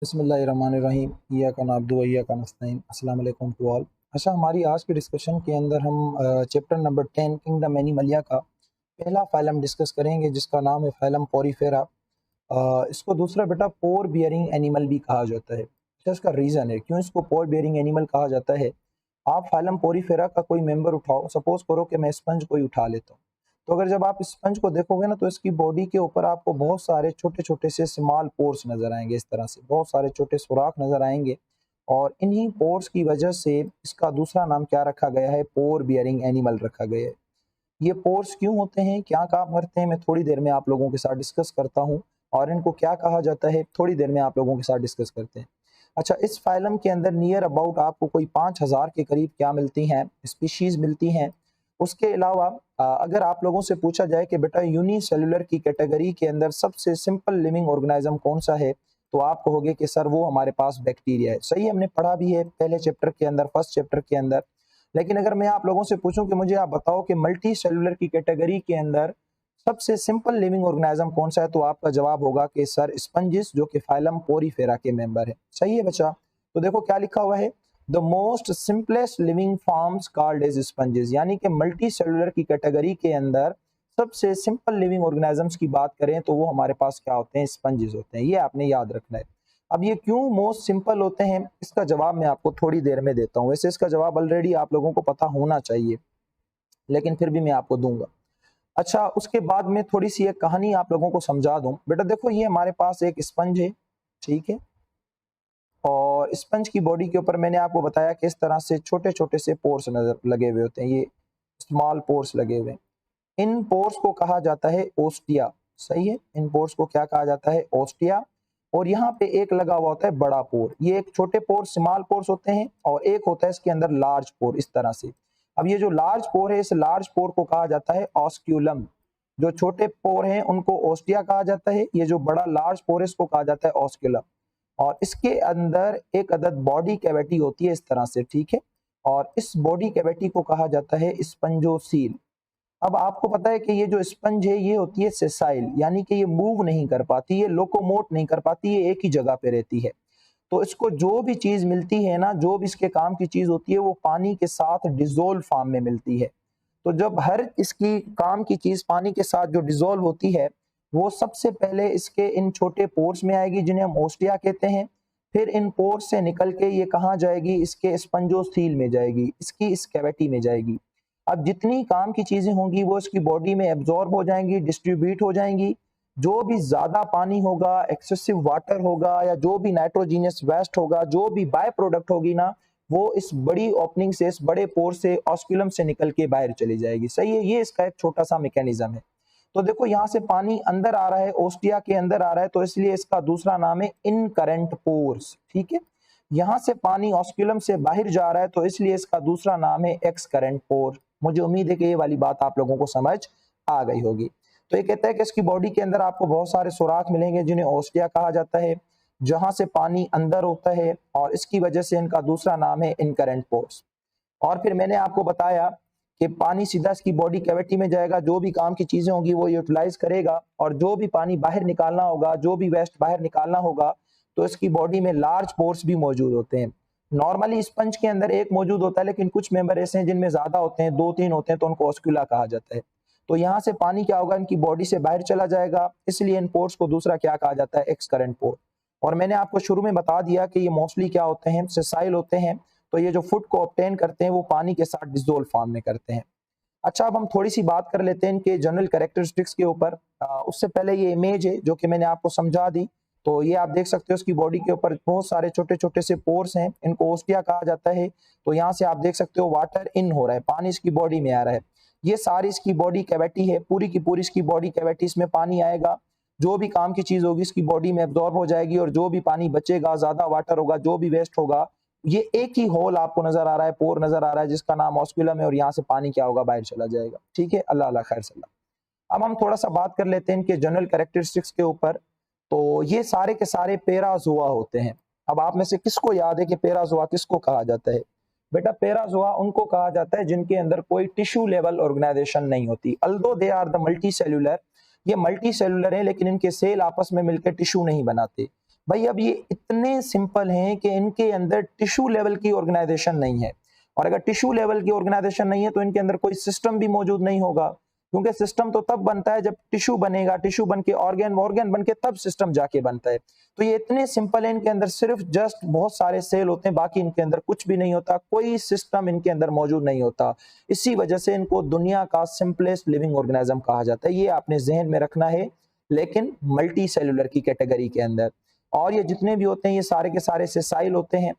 बिस्मिल्लाहिर्रहमानिर्रहीम इय्याका नअब्दु व इय्याका नस्तईन। अस्सलाम वालेकुम टू ऑल। अच्छा, हमारी आज की डिस्कशन के अंदर हम चैप्टर नंबर 10 किंगडम एनिमलिया का पहला फाइलम डिस्कस करेंगे जिसका नाम है फाइलम पोरीफेरा। इसको दूसरा बेटा पोर बियरिंग एनिमल भी कहा जाता है। अच्छा, इसका रीज़न है क्यों इसको पोर बियरिंग एनिमल कहा जाता है। आप फाइलम पोरीफेरा का कोई मेंबर उठाओ, सपोज करो कि मैं स्पंज को ही उठा लेता हूँ। तो अगर जब आप स्पंज को देखोगे ना तो इसकी बॉडी के ऊपर आपको बहुत सारे छोटे छोटे से स्मॉल पोर्स नजर आएंगे। इस तरह से बहुत सारे छोटे सुराख नजर आएंगे और इन्हीं पोर्स की वजह से इसका दूसरा नाम क्या रखा गया है, पोर बियरिंग एनिमल रखा गया है। ये पोर्स क्यों होते हैं, क्या काम करते हैं, मैं थोड़ी देर में आप लोगों के साथ डिस्कस करता हूँ और इनको क्या कहा जाता है थोड़ी देर में आप लोगों के साथ डिस्कस करते हैं। अच्छा, इस फाइलम के अंदर नियर अबाउट आपको कोई 5000 के करीब क्या मिलती हैं, स्पीशीज मिलती हैं। उसके अलावा अगर आप लोगों से पूछा जाए कि बेटा यूनिसेलुलर की कैटेगरी के अंदर सबसे सिंपल लिविंग ऑर्गेनिज्म कौन सा है, तो आप कहोगे कि सर वो हमारे पास बैक्टीरिया है। सही, हमने पढ़ा भी है पहले चैप्टर के अंदर, फर्स्ट चैप्टर के अंदर। लेकिन अगर मैं आप लोगों से पूछूं कि मुझे आप बताओ कि मल्टी सेलुलर की कैटेगरी के अंदर सबसे सिंपल लिविंग ऑर्गेनिज्म कौन सा है, तो आपका जवाब होगा कि सर स्पंजिस, जो कि फाइलम पोरीफेरा के मेंबर है। सही है बच्चा। तो देखो क्या लिखा हुआ है, the most simplest living forms called as sponges, यानी कि मल्टी सेलुलर की कैटेगरी के अंदर सबसे सिंपल लिविंग ऑर्गेनिजम्स की बात करें तो वो हमारे पास क्या होते हैं, स्पंजेस होते हैं। ये आपने याद रखना है। अब ये क्यों मोस्ट सिंपल होते हैं, इसका जवाब मैं आपको थोड़ी देर में देता हूँ। वैसे इसका जवाब ऑलरेडी आप लोगों को पता होना चाहिए, लेकिन फिर भी मैं आपको दूंगा। अच्छा, उसके बाद में थोड़ी सी एक कहानी आप लोगों को समझा दूं। बेटा देखो, ये हमारे पास एक स्पंज है, ठीक है, और स्पंज की बॉडी के ऊपर मैंने आपको बताया कि इस तरह से छोटे छोटे से पोर्स नजर लगे हुए होते हैं, ये स्मॉल पोर्स लगे हुए हैं। इन पोर्स को कहा जाता है ओस्टिया। सही है, इन पोर्स को क्या कहा जाता है, ओस्टिया। और यहाँ पे एक लगा हुआ होता है बड़ा पोर। ये एक छोटे पोर स्मॉल पोर्स होते हैं और एक होता है इसके अंदर लार्ज पोर, इस तरह से। अब ये जो लार्ज पोर है, इस लार्ज पोर को कहा जाता है ऑस्क्यूलम। जो छोटे पोर हैं उनको ओस्टिया कहा जाता है, ये जो बड़ा लार्ज पोर है इसको कहा जाता है ऑस्क्यूलम। और इसके अंदर एक अदद बॉडी कैविटी होती है इस तरह से, ठीक है, और इस बॉडी कैविटी को कहा जाता है स्पंजोसील। अब आपको पता है कि ये जो स्पंज है ये होती है सेसाइल, यानी कि ये मूव नहीं कर पाती, ये लोकोमोट नहीं कर पाती, ये एक ही जगह पे रहती है। तो इसको जो भी चीज मिलती है ना, जो भी इसके काम की चीज होती है, वो पानी के साथ डिजोल्व फॉर्म में मिलती है। तो जब हर इसकी काम की चीज पानी के साथ जो डिजोल्व होती है, वो सबसे पहले इसके इन छोटे पोर्स में आएगी जिन्हें हम ओस्टिया कहते हैं। फिर इन पोर्स से निकल के ये कहाँ जाएगी, इसके स्पंजोस्थील में जाएगी, इसकी इस कैविटी में जाएगी। अब जितनी काम की चीजें होंगी वो इसकी बॉडी में एब्जॉर्ब हो जाएंगी, डिस्ट्रीब्यूट हो जाएंगी। जो भी ज्यादा पानी होगा, एक्सेसिव वाटर होगा, या जो भी नाइट्रोजीनियस वेस्ट होगा, जो भी बाय प्रोडक्ट होगी ना, वो इस बड़ी ओपनिंग से, इस बड़े पोर से, ऑस्क्यूलम से निकल के बाहर चली जाएगी। सही है, ये इसका एक छोटा सा मैकेनिज्म है। तो देखो यहाँ से पानी अंदर आ रहा है, ओस्टिया के अंदर आ रहा है, तो इसलिए इसका दूसरा नाम है इनकरेंट पोर्स, ठीक है। यहाँ से पानी ऑस्क्यूलम से बाहर जा रहा है, तो इसलिए इसका दूसरा नाम है एक्स करेंट पोर। मुझे उम्मीद है कि ये वाली बात आप लोगों को समझ आ गई होगी। तो ये कहता है कि इसकी बॉडी के अंदर आपको बहुत सारे सुराख मिलेंगे जिन्हें ओस्टिया कहा जाता है, जहां से पानी अंदर होता है, और इसकी वजह से इनका दूसरा नाम है इनकरेंट पोर्स। और फिर मैंने आपको बताया कि पानी सीधा इसकी बॉडी कैविटी में जाएगा, जो भी काम की चीजें होंगी वो यूटिलाइज करेगा, और जो भी पानी बाहर निकालना होगा, जो भी वेस्ट बाहर निकालना होगा, तो इसकी बॉडी में लार्ज पोर्स भी मौजूद होते हैं। नॉर्मली स्पंज के अंदर एक मौजूद होता है, लेकिन कुछ मेंबर ऐसे हैं जिनमें ज्यादा होते हैं, 2-3 होते हैं, तो उनको ऑस्क्यूला कहा जाता है। तो यहाँ से पानी क्या होगा, इनकी बॉडी से बाहर चला जाएगा, इसलिए इन पोर्स को दूसरा क्या कहा जाता है, एक्स करंट पोर। और मैंने आपको शुरू में बता दिया कि ये मोस्टली क्या होते हैं, सेसाइल होते हैं। तो ये जो फूड को ऑब्टेन करते हैं वो पानी के साथ डिसोल्व फॉर्म में करते हैं। अच्छा, अब हम थोड़ी सी बात कर लेते हैं इनके जनरल कैरेक्टरिस्टिक्स के ऊपर। उससे पहले ये इमेज है जो कि मैंने आपको समझा दी। तो ये आप देख सकते हो, इसकी बॉडी के ऊपर बहुत सारे छोटे छोटे से पोर्स हैं, इनको ओस्टिया कहा जाता है। तो यहाँ से आप देख सकते हो वाटर इन हो रहा है, पानी इसकी बॉडी में आ रहा है। ये सारी इसकी बॉडी कैविटी है, पूरी की पूरी इसकी बॉडी कैविटी, इसमें पानी आएगा, जो भी काम की चीज होगी इसकी बॉडी में एब्जॉर्ब हो जाएगी, और जो भी पानी बचेगा, ज्यादा वाटर होगा, जो भी वेस्ट होगा, ये एक ही होल आपको नजर आ रहा है, पोर नजर आ रहा है, जिसका नाम ऑस्क्यूलम है, और यहाँ से पानी क्या होगा, बाहर चला जाएगा। ठीक है, अल्लाह अल्लाह खैर सल्ला। अब हम थोड़ा सा बात कर लेते हैं इनके जनरल कैरेक्टरिस्टिक्स के ऊपर। तो ये सारे के सारे पेराजोआ होते हैं। अब आप में से किसको याद है कि पेराजोआ किसको कहा जाता है? बेटा पेराजोआ उनको कहा जाता है जिनके अंदर कोई टिश्यू लेवल ऑर्गेनाइजेशन नहीं होती। Although they are the multicellular, ये मल्टी सेल्यूलर है, लेकिन इनके सेल आपस में मिलकर टिश्यू नहीं बनाते। भाई अब ये इतने सिंपल हैं कि इनके अंदर टिश्यू लेवल की ऑर्गेनाइजेशन नहीं है, और अगर टिश्यू लेवल की ऑर्गेनाइजेशन नहीं है तो इनके अंदर कोई सिस्टम भी मौजूद नहीं होगा, क्योंकि सिस्टम तो तब बनता है जब टिश्यू बनेगा, टिश्यू बन के ऑर्गन, ऑर्गन बन के तब सिस्टम जाके बनता है। तो ये इतने सिंपल है, इनके अंदर सिर्फ जस्ट बहुत सारे सेल होते हैं, बाकी इनके अंदर कुछ भी नहीं होता, कोई सिस्टम इनके अंदर मौजूद नहीं होता। इसी वजह से इनको दुनिया का सिंपलेस्ट लिविंग ऑर्गेनिज्म कहा जाता है। ये आपने जहन में रखना है, लेकिन मल्टी सेलुलर की कैटेगरी के अंदर। और ये जितने भी होते हैं ये सारे के सारे सेसाइल होते हैं।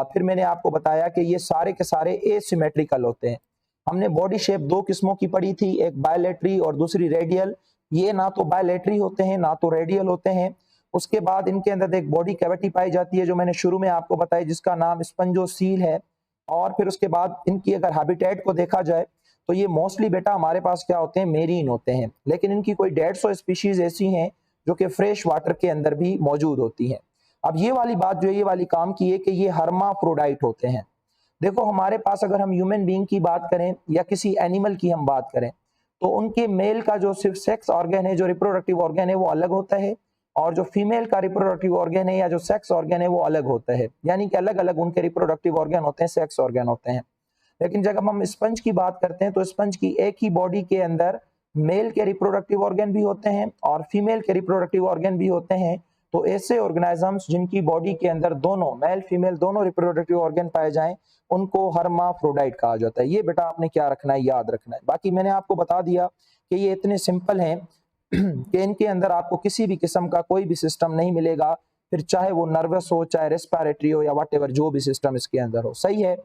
फिर मैंने आपको बताया कि ये सारे के सारे एसिमेट्रिकल होते हैं। हमने बॉडी शेप दो किस्मों की पढ़ी थी, एक बायलेटरी और दूसरी रेडियल। ये ना तो बायलेटरी होते हैं ना तो रेडियल होते हैं। उसके बाद इनके अंदर एक बॉडी कैविटी पाई जाती है जो मैंने शुरू में आपको बताई, जिसका नाम स्पंजोसील है। और फिर उसके बाद इनकी अगर हैबिटेट को देखा जाए तो ये मोस्टली बेटा हमारे पास क्या होते हैं, मेरीन होते हैं, लेकिन इनकी कोई 150 स्पीशीज ऐसी हैं जो कि फ्रेश वाटर के अंदर भी मौजूद होती हैं। अब ये वाली बात जो है, ये वाली काम की है कि ये हर्माफ्रोडाइट होते हैं। देखो हमारे पास अगर हम ह्यूमन बीइंग की बात करें या किसी एनिमल की हम बात करें, तो उनके मेल का जो सिर्फ सेक्स ऑर्गन है, जो रिप्रोडक्टिव ऑर्गन है, वो अलग होता है, और जो फीमेल का रिप्रोडक्टिव ऑर्गन है या जो सेक्स ऑर्गन है वो अलग होता है। यानी कि अलग अलग उनके रिप्रोडक्टिव ऑर्गन होते हैं, सेक्स ऑर्गन होते हैं। लेकिन जब हम स्पंज की बात करते हैं तो स्पंज की एक ही बॉडी के अंदर मेल के रिप्रोडक्टिव ऑर्गन भी होते हैं और फीमेल के रिप्रोडक्टिव ऑर्गन भी होते हैं। तो ऐसे ऑर्गेनिजम्स जिनकी बॉडी के अंदर दोनों मेल फीमेल दोनों रिप्रोडक्टिव ऑर्गन पाए जाएं, उनको हर्माफ्रोडाइट कहा जाता है। ये बेटा आपने क्या रखना है, याद रखना है। बाकी मैंने आपको बता दिया कि ये इतने सिंपल हैं कि इनके अंदर आपको किसी भी किस्म का कोई भी सिस्टम नहीं मिलेगा, फिर चाहे वो नर्वस हो, चाहे रेस्पिरेटरी हो, या व्हाटएवर जो भी सिस्टम इसके अंदर हो। सही है।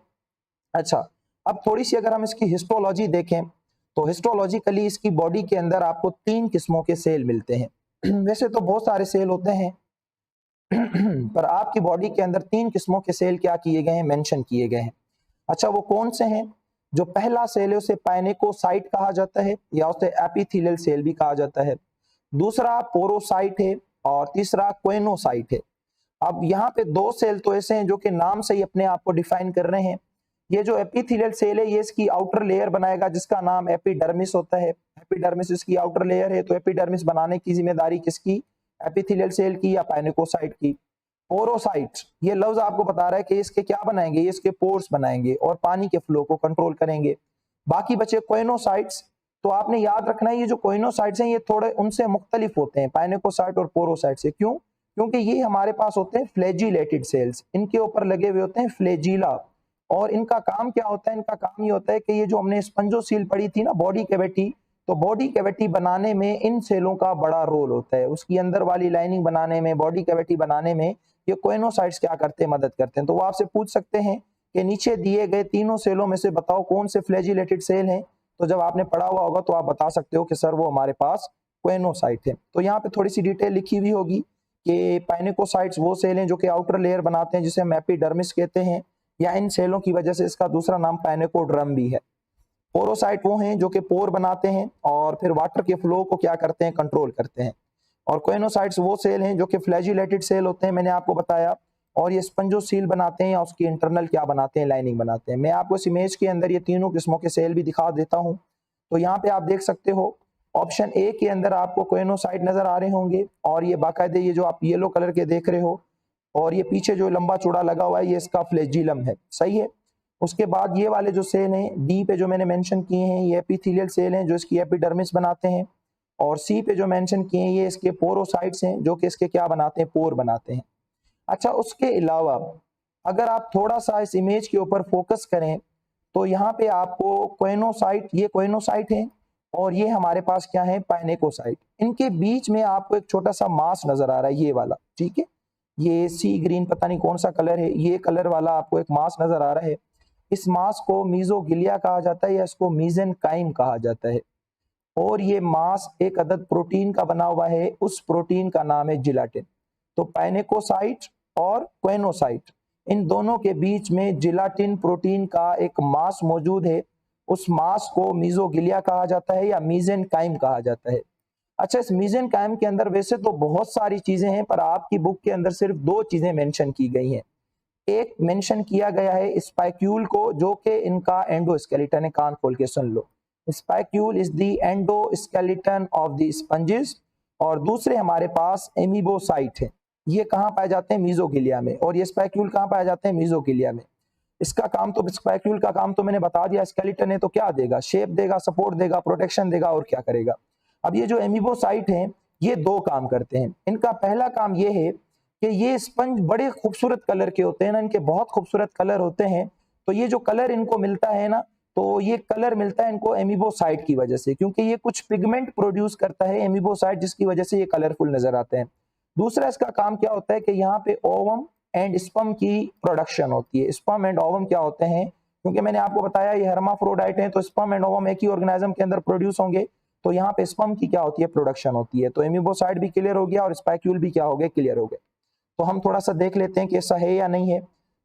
अच्छा, अब थोड़ी सी अगर हम इसकी हिस्टोलॉजी देखें तो हिस्टोलॉजिकली इसकी बॉडी के अंदर आपको 3 किस्मों के सेल मिलते हैं। वैसे तो बहुत सारे सेल होते हैं पर आपकी बॉडी के अंदर 3 किस्मों के सेल क्या किए गए हैं, मेंशन किए गए हैं। अच्छा, वो कौन से हैं? जो पहला सेल है उसे पाइनेकोसाइट कहा जाता है, या उसे एपिथेलियल सेल भी कहा जाता है। दूसरा पोरोसाइट है और तीसरा क्वेनोसाइट है। अब यहाँ पे 2 सेल तो ऐसे हैं जो कि नाम से ही अपने आप को डिफाइन कर रहे हैं। ये जो एपिथेलियल सेल है ये इसकी आउटर लेयर बनाएगा जिसका नाम एपिडर्मिस होता है। एपिडर्मिस इसकी आउटर लेयर है, तो एपिडर्मिस बनाने की जिम्मेदारी किसकी? एपिथेलियल सेल की या पाइनेकोसाइट की? पोरोसाइट्स, ये लफ्ज आपको बता रहा है कि इसके क्या बनाएंगे, ये इसके पोर्स बनाएंगे और पानी के फ्लो को कंट्रोल करेंगे। बाकी बचे कोइनोसाइट्स। तो आपने याद रखना है ये जो कोइनोसाइट्स हैं ये थोड़े उनसे मुख्तलिफ होते हैं पाइनेकोसाइट और पोरोसाइट से। क्यों? क्योंकि ये हमारे पास होते हैं फ्लैजिलेटेड सेल्स, इनके ऊपर लगे हुए होते हैं फ्लैजिला। और इनका काम क्या होता है? इनका काम ये होता है कि ये जो हमने स्पंजोसील पढ़ी थी ना, बॉडी कैविटी, तो बॉडी कैविटी बनाने में इन सेलों का बड़ा रोल होता है। उसकी अंदर वाली लाइनिंग बनाने में, बॉडी कैविटी बनाने में ये कोइनोसाइट्स क्या करते हैं, मदद करते हैं। तो वो आपसे पूछ सकते हैं कि नीचे दिए गए तीनों सेलों में से बताओ कौन से फ्लैजिलेटेड सेल हैं। तो जब आपने पढ़ा हुआ होगा तो आप बता सकते हो कि सर वो हमारे पास कोइनोसाइट है। तो यहाँ पे थोड़ी सी डिटेल लिखी हुई होगी कि पाइनेकोसाइट्स वो सेल हैं जो कि आउटर लेयर बनाते हैं जिसे हम एपिडर्मिस कहते हैं, या इन सेलों की वजह से इसका दूसरा नाम पाइनेकोड्रम भी है। पोरोसाइट वो हैं जो कि पोर बनाते हैं और फिर वाटर के फ्लो को क्या करते हैं, कंट्रोल करते हैं। और कोइनोसाइट्स वो सेल हैं जो कि फ्लैजिलेटेड सेल होते हैं, मैंने आपको बताया, और ये स्पंजोसील बनाते हैं या उसकी इंटरनल क्या बनाते हैं, लाइनिंग बनाते हैं। मैं आपको इस इमेज के अंदर ये तीनों किस्मों के सेल भी दिखा देता हूँ। तो यहाँ पे आप देख सकते हो ऑप्शन ए के अंदर आपको कोइनोसाइट नजर आ रहे होंगे, और ये बाकायदे ये जो आप येलो कलर के देख रहे हो और ये पीछे जो लंबा चौड़ा लगा हुआ है ये इसका फ्लैजिलम है। सही है। उसके बाद ये वाले जो सेल हैं डी पे जो मैंने मेंशन किए हैं ये एपिथेलियल सेल हैं जो इसकी एपिडर्मिस बनाते हैं, और सी पे जो मेंशन किए हैं ये इसके पोरोसाइट्स हैं जो कि इसके क्या बनाते हैं, पोर बनाते हैं। अच्छा, उसके अलावा अगर आप थोड़ा सा इस इमेज के ऊपर फोकस करें तो यहाँ पे आपको कोइनोसाइट, ये कोइनोसाइट है और ये हमारे पास क्या है, पाइनेकोसाइट। इनके बीच में आपको एक छोटा सा मास नजर आ रहा है, ये वाला, ठीक है, ये सी ग्रीन पता नहीं कौन सा कलर है, ये कलर वाला आपको एक मास नजर आ रहा है। इस मास को मीजोगिलिया कहा जाता है या इसको मीजेनकाइम कहा जाता है। और ये मास एक अदद प्रोटीन का बना हुआ है, उस प्रोटीन का नाम है जिलाटिन। तो पाइनेकोसाइट और क्वेनोसाइट, इन दोनों के बीच में जिलाटिन प्रोटीन का एक मास मौजूद है। उस मास को मीजोगिलिया कहा जाता है या मीजेनकाइम कहा जाता है। अच्छा, इस मीजेनकाइम के अंदर वैसे तो बहुत सारी चीजें हैं पर आपकी बुक के अंदर सिर्फ 2 चीजें मेंशन की गई हैं। एक मेंशन किया गया है स्पाइक्यूल को, जो कि इनका एंडोस्केलेटन है। कान खोल के सुन लो, spicule is the endoskeleton of the sponges. और दूसरे हमारे पास एमीबोसाइट है। ये कहाँ पाए जाते हैं? मीजोगिलिया में। और ये स्पाइक्यूल कहाँ पाए जाते हैं? मीजोगिलिया में। इसका काम तो, स्पाइक्यूल का काम तो मैंने बता दिया, स्केलेटन है तो क्या देगा? शेप देगा, सपोर्ट देगा, प्रोटेक्शन देगा, और क्या करेगा? अब ये जो एमीबोसाइट हैं ये दो काम करते हैं। इनका पहला काम ये है कि ये स्पंज बड़े खूबसूरत कलर के होते हैं ना, इनके बहुत खूबसूरत कलर होते हैं। तो ये जो कलर इनको मिलता है ना, तो ये कलर मिलता है इनको एमीबोसाइट की वजह से, क्योंकि ये कुछ पिगमेंट प्रोड्यूस करता है एमीबोसाइट, जिसकी वजह से ये कलरफुल नजर आते हैं। दूसरा इसका काम क्या होता है कि यहाँ पे ओवम एंड स्पर्म की प्रोडक्शन होती है। स्पर्म एंड ओवम क्या होते हैं? क्योंकि मैंने आपको बताया ये हर्माफ्रोडाइट हैं, तो स्पर्म एंड ओवम एक ही ऑर्गेनिज्म के अंदर प्रोड्यूस होंगे। तो यहाँ पे स्पर्म की क्या होती है? प्रोडक्शन होती है। तो एमीबोसाइट भी क्लियर हो गया और स्पाइक्यूल भी क्या हो गए? क्लियर हो गए। तो हम थोड़ा सा देख लेते हैं कि ऐसा है या नहीं है।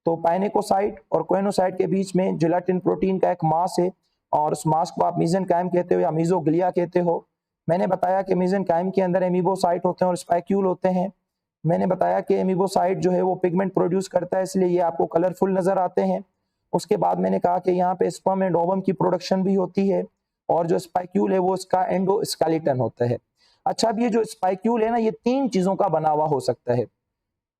तो पाइनेकोसाइट और कोएनोसाइट के बीच में जिलेटिन प्रोटीन का एक मास है, और उस मास को आप मीसेनकाइम कहते हो या मीजोग्लिया कहते हो। मैंने बताया कि मीसेनकाइम के अंदर एमीबोसाइट होते हैं और स्पाइक्यूल होते हैं। मैंने बताया कि एमीबोसाइट जो है वो पिगमेंट प्रोड्यूस करता है, इसलिए ये आपको कलरफुल नजर आते हैं। उसके बाद मैंने कहा कि यहाँ पे स्पर्म एंड ओवम की प्रोडक्शन भी होती है, और जो स्पाइक्यूल है वो इसका एंडोस्केलेटन होता है। अच्छा, अब ये जो स्पाइक्यूल है ना, ये तीन चीजों का बना हुआ हो सकता है।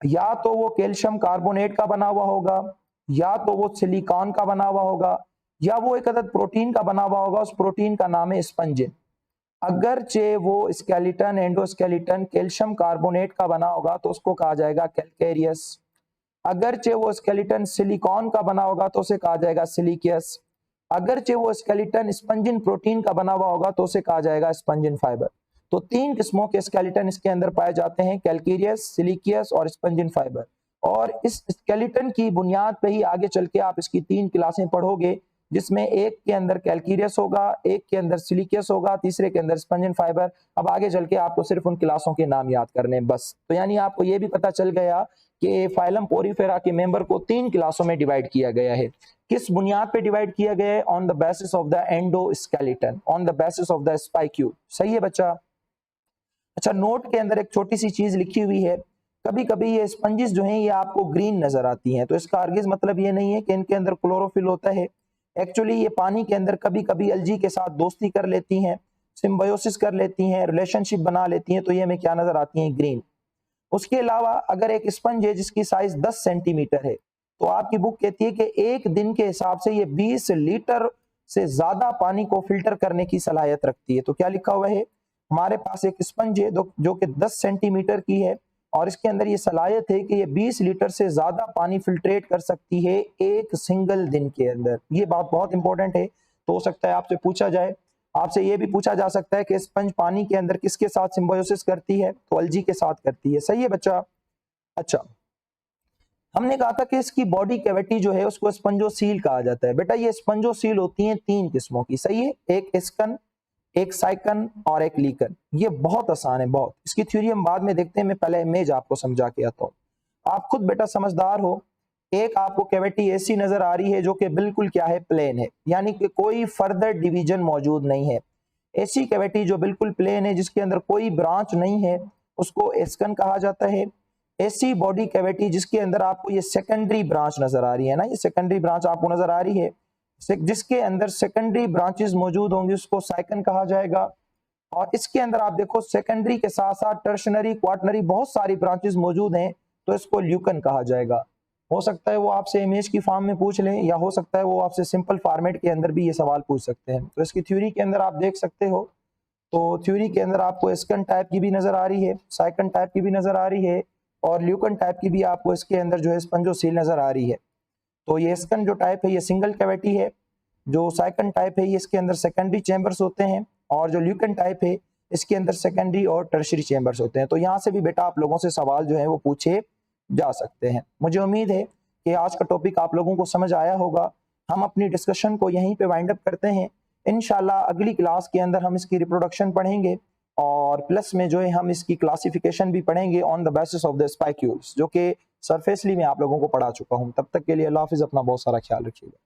या तो वो कैल्शियम कार्बोनेट का बना हुआ होगा, या तो वो सिलिकॉन का बना हुआ होगा, या वो एक अदद प्रोटीन का बना हुआ होगा। उस प्रोटीन का नाम है स्पंजिन। अगरचे वो स्केलेटन एंडोस्केलेटन कैल्शियम कार्बोनेट का बना होगा तो उसको कहा जाएगा कैलकेरियस। अगरचे वो स्केलेटन सिलिकॉन का बना होगा तो उसे कहा जाएगा सिलिकियस। अगरचे वो स्केलेटन स्पंजिन प्रोटीन का बना हुआ होगा तो उसे कहा जाएगा स्पंजिन फाइबर। तो तीन किस्मों के स्केलेटन इसके अंदर पाए जाते हैं, कैलकेरियस, सिलिकियस और स्पंजिन फाइबर। और इस स्केलेटन की बुनियाद पे ही आगे चल के आप इसकी तीन क्लासें पढ़ोगे, जिसमें एक के अंदर कैलकेरियस होगा, एक के अंदर सिलिकियस होगा, तीसरे के अंदर स्पंजिन फाइबर। अब आगे चल के आपको सिर्फ उन क्लासों के नाम याद करने हैं बस। तो यानी आपको ये भी पता चल गया कि फाइलम पोरीफेरा के मेंबर को तीन क्लासों में डिवाइड किया गया है। किस बुनियाद पे डिवाइड किया गया है? On the basis of the endoskeleton, on the basis of the spicule. सही है बच्चा? अच्छा, नोट के अंदर एक छोटी सी चीज लिखी हुई है। कभी कभी ये स्पंजिस जो हैं ये आपको ग्रीन नजर आती हैं, तो इसका हरगिज मतलब ये नहीं है कि इनके अंदर क्लोरोफिल होता है। एक्चुअली ये पानी के अंदर कभी कभी एल्गी के साथ दोस्ती कर लेती हैं, सिम्बायोसिस कर लेती हैं, रिलेशनशिप बना लेती हैं, तो ये हमें क्या नजर आती हैं? ग्रीन। उसके अलावा अगर एक स्पंज है जिसकी साइज 10 सेंटीमीटर है, तो आपकी बुक कहती है कि एक दिन के हिसाब से ये 20 लीटर से ज्यादा पानी को फिल्टर करने की सलाहियत रखती है। तो क्या लिखा हुआ है? हमारे पास एक स्पंज है जो कि 10 सेंटीमीटर की है, और इसके अंदर ये सलाहियत है कि ये 20 लीटर से ज्यादा पानी फिल्ट्रेट कर सकती है एक सिंगल दिन के अंदर। ये बात बहुत इंपॉर्टेंट है। तो हो सकता है आपसे पूछा जाए, आपसे ये भी पूछा जा सकता है कि स्पंज पानी के अंदर किसके साथ सिम्बायोसिस करती है? तो अल्गी के साथ करती है। सही है बच्चा? अच्छा, हमने कहा था कि इसकी बॉडी कैविटी जो है उसको स्पंजोसील कहा जाता है। बेटा ये स्पंजोसील होती हैं तीन किस्मों की। सही है? एक एस्कन, एक साइकन और एक लीकन। ये बहुत आसान है, बहुत। इसकी थ्योरी हम बाद में देखते हैं, मैं पहले इमेज आपको समझा के आता हूँ। आप खुद बेटा समझदार हो। एक आपको कैविटी ऐसी नजर आ रही है जो कि बिल्कुल क्या है? प्लेन है, यानी कि कोई फर्दर डिवीजन मौजूद नहीं है। ऐसी कैविटी जो बिल्कुल प्लेन है, जिसके अंदर कोई ब्रांच नहीं है, उसको एस्कन कहा जाता है। ऐसी बॉडी कैविटी जिसके अंदर आपको ये सेकेंडरी ब्रांच नजर आ रही है ना, ये सेकेंडरी ब्रांच आपको नजर आ रही है, जिसके अंदर सेकेंडरी ब्रांचेस मौजूद होंगी, उसको साइकन कहा जाएगा। और इसके अंदर आप देखो सेकेंडरी के साथ साथ टर्शनरी, क्वार्टनरी बहुत सारी ब्रांचेस मौजूद हैं, तो इसको ल्यूकन कहा जाएगा। हो सकता है वो आपसे इमेज की फॉर्म में पूछ लें, या हो सकता है वो आपसे सिंपल फॉर्मेट के अंदर भी ये सवाल पूछ सकते हैं। तो इसकी थ्योरी के अंदर आप देख सकते हो। तो थ्योरी के अंदर आपको एस्कन टाइप की भी नजर आ रही है, साइकन टाइप की भी नजर आ रही है, और ल्यूकन टाइप की भी आपको इसके अंदर जो है स्पंजोसील नजर आ रही है। तो ये एस्कन जो टाइप है ये सिंगल कैविटी है, जो साइकन टाइप है ये इसके अंदर सेकेंडरी चैम्बर्स होते हैं, और जो ल्यूकन टाइप है इसके अंदर सेकेंडरी और टर्शरी चैम्बर्स होते हैं। तो यहाँ से भी बेटा आप लोगों से सवाल जो है वो पूछे जा सकते हैं। मुझे उम्मीद है कि आज का टॉपिक आप लोगों को समझ आया होगा। हम अपनी डिस्कशन को यहीं पे वाइंड अप करते हैं। इंशाल्लाह अगली क्लास के अंदर हम इसकी रिप्रोडक्शन पढ़ेंगे, और प्लस में जो है हम इसकी क्लासिफिकेशन भी पढ़ेंगे on the basis of the spicules, जो कि सरफेसली मैं आप लोगों को पढ़ा चुका हूँ। तब तक के लिए अल्लाह हाफिज, अपना बहुत सारा ख्याल रखिएगा।